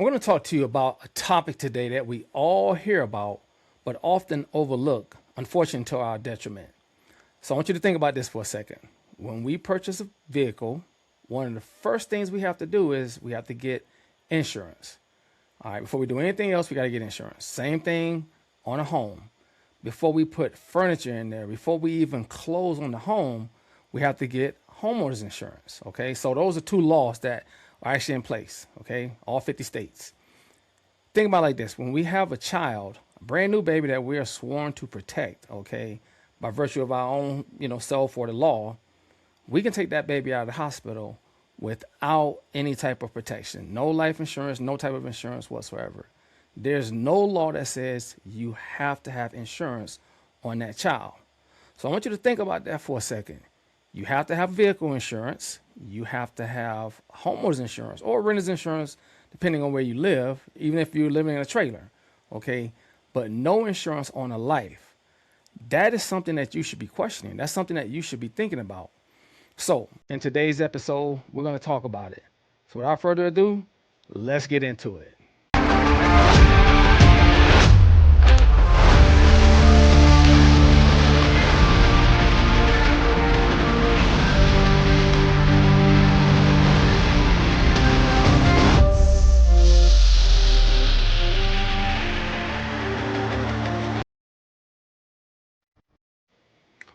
I'm going to talk to you about a topic today that we all hear about, but often overlook, unfortunately, to our detriment. So I want you to think about this for a second. When we purchase a vehicle, one of the first things we have to do is we have to get insurance. All right, before we do anything else, we got to get insurance. Same thing on a home. Before we put furniture in there, before we even close on the home, we have to get homeowners insurance. Okay, so those are two laws that are actually in place. Okay, all 50 states. Think about it like this: when we have a child, a brand new baby that we are sworn to protect, okay, by virtue of our own, self or the law, we can take that baby out of the hospital without any type of protection. No life insurance, no type of insurance whatsoever. There's no law that says you have to have insurance on that child. So I want you to think about that for a second. You have to have vehicle insurance. You have to have homeowners insurance or renter's insurance, depending on where you live, even if you're living in a trailer, okay? But no insurance on a life. That is something that you should be questioning. That's something that you should be thinking about. So in today's episode, we're going to talk about it. So without further ado, let's get into it.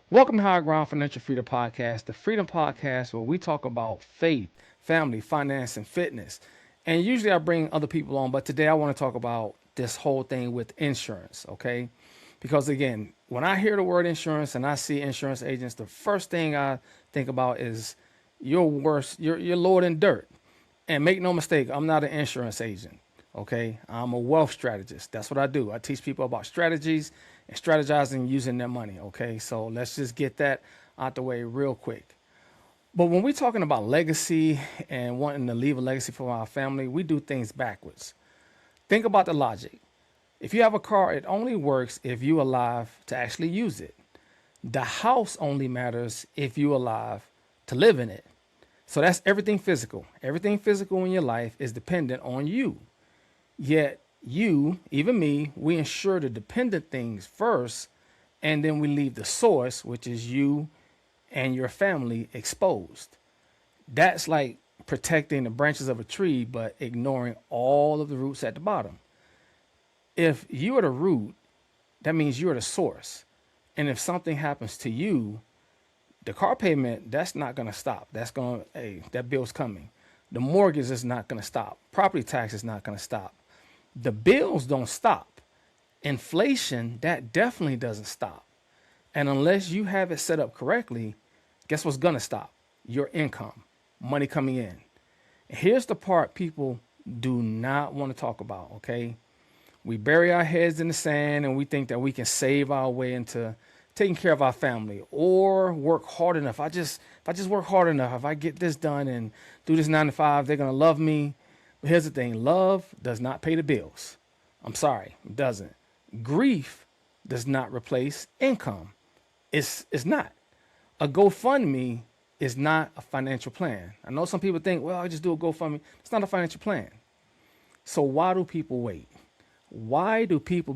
Welcome to Higher Ground Financial Freedom Podcast, the Freedom Podcast where we talk about faith, family, finance, and fitness. And usually I bring other people on, but today I want to talk about this whole thing with insurance, okay? Because again, when I hear the word insurance and I see insurance agents, the first thing I think about is you're lower than dirt. And make no mistake, I'm not an insurance agent, okay? I'm a wealth strategist. That's what I do. I teach people about strategies and strategizing using their money, okay? So let's just get that out the way real quick. But when we're talking about legacy and wanting to leave a legacy for our family, we do things backwards. Think about the logic. If you have a car, it only works if you're alive to actually use it. The house only matters if you're alive to live in it. So that's everything physical. Everything physical in your life is dependent on you. Yet you, even me, we insure the dependent things first, and then we leave the source, which is you and your family, exposed. That's like protecting the branches of a tree, but ignoring all of the roots at the bottom. If you are the root, that means you're the source. And if something happens to you, the car payment, that's not going to stop. That bill's coming. The mortgage is not going to stop. Property tax is not going to stop. The bills don't stop. Inflation, that definitely doesn't stop. And unless you have it set up correctly, guess what's going to stop? Your income, money coming in. Here's the part people do not want to talk about, okay? We bury our heads in the sand and we think that we can save our way into taking care of our family or work hard enough. If I just work hard enough, if I get this done and do this 9 to 5, they're going to love me. But here's the thing. Love does not pay the bills. I'm sorry, it doesn't. Grief does not replace income. It's not. A GoFundMe is not a financial plan. I know some people think, well, I just do a GoFundMe. It's not a financial plan. So why do people wait? Why do people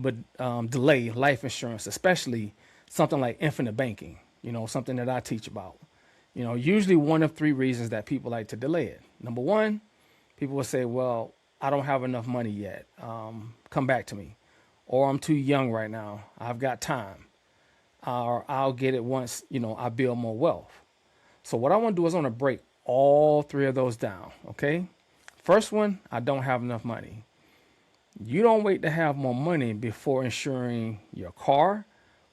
delay life insurance, especially something like infinite banking, something that I teach about? Usually one of three reasons that people like to delay it. Number one, people will say, well, I don't have enough money yet. Come back to me. Or I'm too young right now. I've got time. Or I'll get it once, I build more wealth. So what I want to do is I want to break all three of those down, okay? First one, I don't have enough money. You don't wait to have more money before insuring your car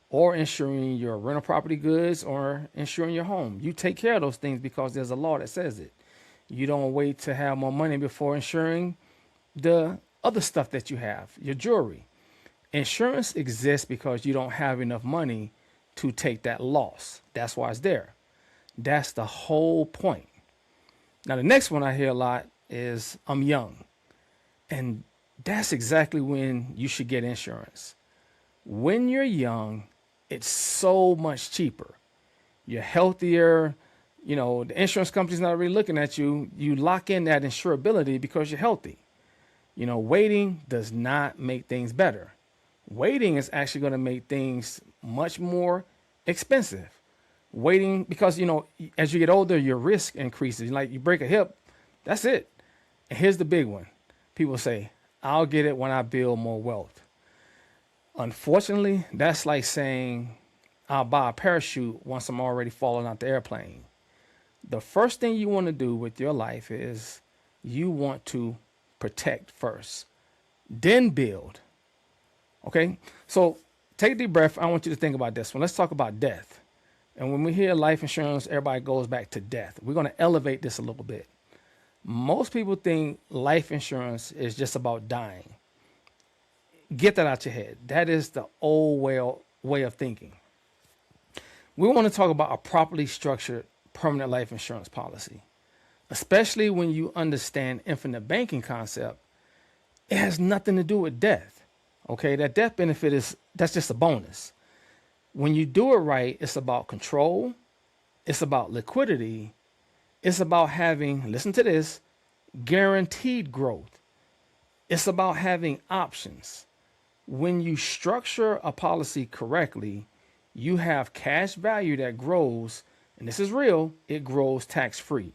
or insuring your rental property goods or insuring your home. You take care of those things because there's a law that says it. You don't wait to have more money before insuring the other stuff that you have, your jewelry. Insurance exists because you don't have enough money to take that loss. That's why it's there. That's the whole point. Now, the next one I hear a lot is I'm young. And that's exactly when you should get insurance. When you're young, it's so much cheaper. You're healthier. The insurance company's not really looking at you. You lock in that insurability because you're healthy. Waiting does not make things better. Waiting is actually going to make things much more expensive. Waiting, because, as you get older, your risk increases. Like you break a hip, that's it. And here's the big one. People say, I'll get it when I build more wealth. Unfortunately, that's like saying, I'll buy a parachute once I'm already falling out the airplane. The first thing you want to do with your life is you want to protect first, then build. Okay, so take a deep breath. I want you to think about this one. Let's talk about death. And when we hear life insurance, everybody goes back to death. We're going to elevate this a little bit. Most people think life insurance is just about dying. Get that out your head. That is the old way of thinking. We want to talk about a properly structured permanent life insurance policy, especially when you understand infinite banking concept. It has nothing to do with death. Okay, that death benefit that's just a bonus. When you do it right, it's about control. It's about liquidity. It's about having, listen to this, guaranteed growth. It's about having options. When you structure a policy correctly, you have cash value that grows, and this is real, it grows tax-free.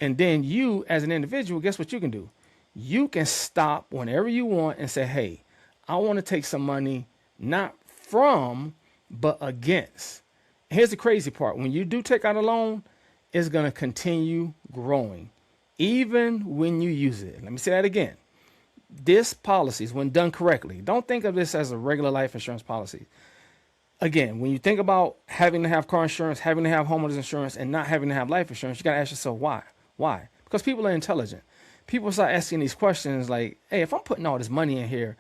And then you, as an individual, guess what you can do? You can stop whenever you want and say, hey, I want to take some money, not from, but against. Here's the crazy part. When you do take out a loan, it's going to continue growing, even when you use it. Let me say that again. This policy, when done correctly, don't think of this as a regular life insurance policy. Again, when you think about having to have car insurance, having to have homeowners insurance, and not having to have life insurance, you got to ask yourself why. Why? Because people are intelligent. People start asking these questions like, hey, if I'm putting all this money in here,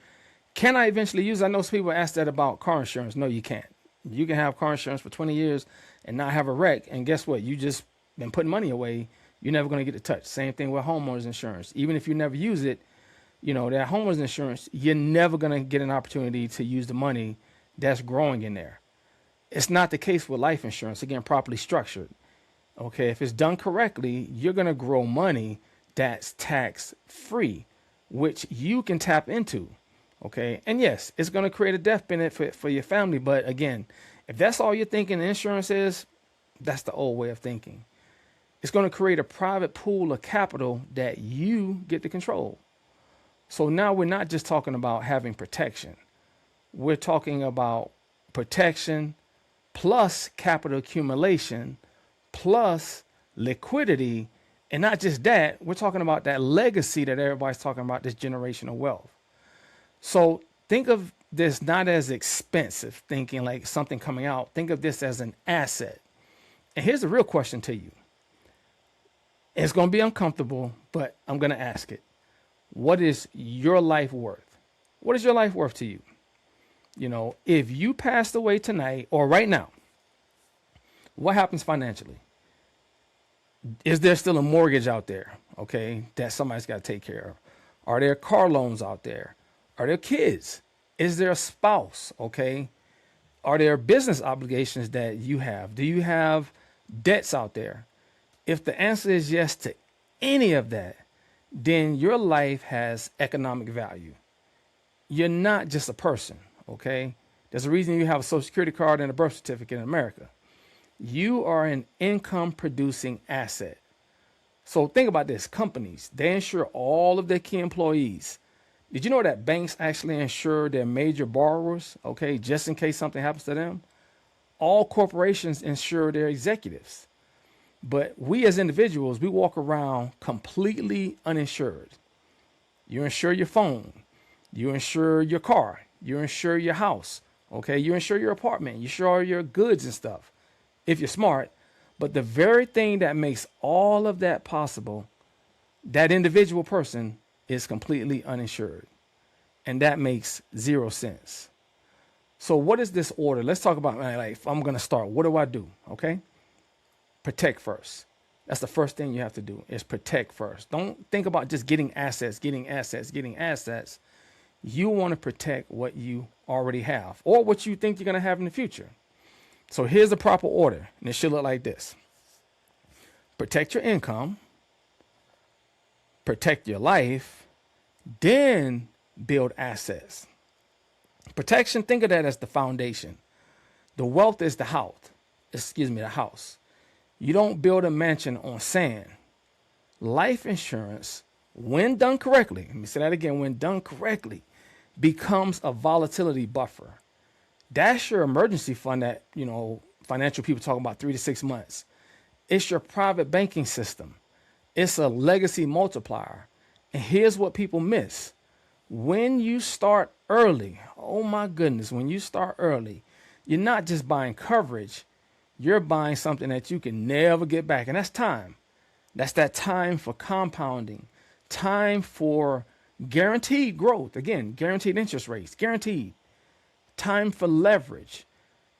can I eventually use it? I know some people ask that about car insurance. No, you can't. You can have car insurance for 20 years and not have a wreck. And guess what? You just been putting money away. You're never going to get it touched. Same thing with homeowners insurance. Even if you never use it, that homeowners insurance, you're never going to get an opportunity to use the money that's growing in there. It's not the case with life insurance. Again, properly structured. Okay, if it's done correctly, you're going to grow money that's tax free, which you can tap into. Okay. And yes, it's going to create a death benefit for your family. But again, if that's all you're thinking insurance is, that's the old way of thinking. It's going to create a private pool of capital that you get to control. So now we're not just talking about having protection. We're talking about protection plus capital accumulation plus liquidity. And not just that, we're talking about that legacy that everybody's talking about, this generational wealth. So think of this not as expensive, thinking like something coming out. Think of this as an asset. And here's the real question to you. It's going to be uncomfortable, but I'm going to ask it. What is your life worth? What is your life worth to you? If you passed away tonight or right now, what happens financially? Is there still a mortgage out there, okay, that somebody's got to take care of? Are there car loans out there? Are there kids? Is there a spouse? Okay. Are there business obligations that you have? Do you have debts out there? If the answer is yes to any of that, then your life has economic value. You're not just a person. Okay. There's a reason you have a social security card and a birth certificate in America. You are an income producing asset. So think about this. Companies, they insure all of their key employees. Did you know that banks actually insure their major borrowers, okay, just in case something happens to them? All corporations insure their executives. But we as individuals, we walk around completely uninsured. You insure your phone. You insure your car. You insure your house. Okay, you insure your apartment. You insure your goods and stuff, if you're smart. But the very thing that makes all of that possible, that individual person is completely uninsured. And that makes zero sense. So what is this order? Let's talk about, like, if I'm going to start, what do I do? Okay. Protect first. That's the first thing you have to do is protect first. Don't think about just getting assets. You want to protect what you already have or what you think you're going to have in the future. So here's the proper order. And it should look like this. Protect your income. Protect your life. Then build assets. Protection, think of that as the foundation. The wealth is the house. You don't build a mansion on sand. Life insurance, when done correctly, let me say that again, when done correctly, becomes a volatility buffer. That's your emergency fund that, financial people talk about 3 to 6 months. It's your private banking system. It's a legacy multiplier. And here's what people miss. When you start early, oh my goodness, when you start early, you're not just buying coverage, you're buying something that you can never get back. And that's time. That's that time for compounding, time for guaranteed growth. Again, guaranteed interest rates, guaranteed. Time for leverage.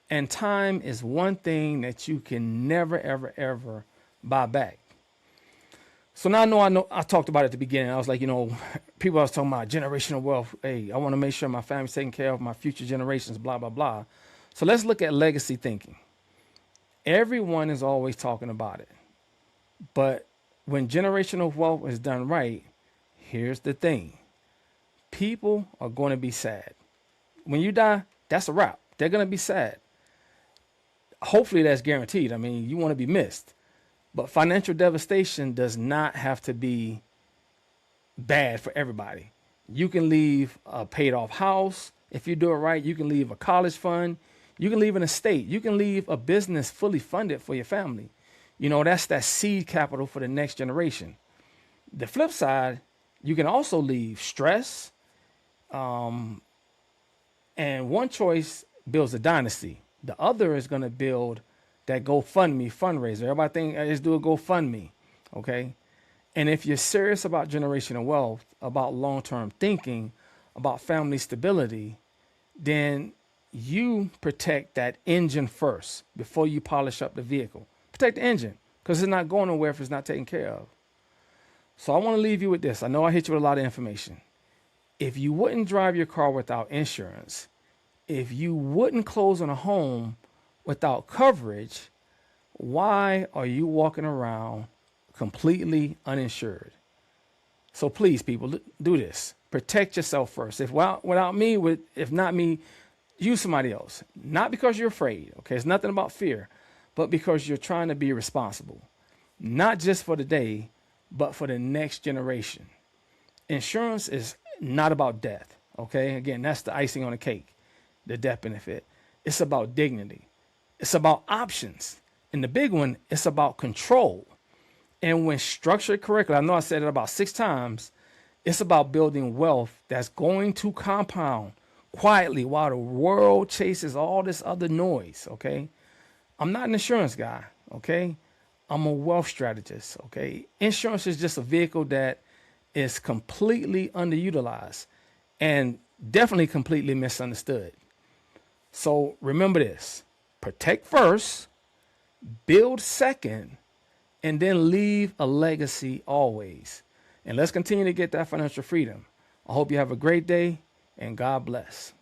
And time is one thing that you can never, ever, ever buy back. So now I know I talked about it at the beginning. I was like, people I was talking about generational wealth. Hey, I want to make sure my family's taking care of my future generations, blah, blah, blah. So let's look at legacy thinking. Everyone is always talking about it. But when generational wealth is done right, here's the thing. People are going to be sad. When you die, that's a wrap. They're going to be sad. Hopefully that's guaranteed. I mean, you want to be missed. But financial devastation does not have to be bad for everybody. You can leave a paid off house. If you do it right, you can leave a college fund. You can leave an estate. You can leave a business fully funded for your family. That's that seed capital for the next generation. The flip side, you can also leave stress. And one choice builds a dynasty. The other is going to build that GoFundMe fundraiser. Everybody think just do a GoFundMe, okay? And if you're serious about generational wealth, about long-term thinking, about family stability, then you protect that engine first before you polish up the vehicle. Protect the engine because it's not going nowhere if it's not taken care of. So I want to leave you with this. I know I hit you with a lot of information. If you wouldn't drive your car without insurance, if you wouldn't close on a home without coverage, why are you walking around completely uninsured? So please, people, do this. Protect yourself first. If not me, use somebody else. Not because you're afraid, okay? It's nothing about fear, but because you're trying to be responsible. Not just for the day, but for the next generation. Insurance is not about death, okay? Again, that's the icing on the cake, the death benefit. It's about dignity. It's about options. And the big one, it's about control. And when structured correctly, I know I said it about 6 times, it's about building wealth that's going to compound quietly while the world chases all this other noise, okay? I'm not an insurance guy, okay? I'm a wealth strategist, okay? Insurance is just a vehicle that is completely underutilized and definitely completely misunderstood. So remember this. Protect first, build second, and then leave a legacy always. And let's continue to get that financial freedom. I hope you have a great day and God bless.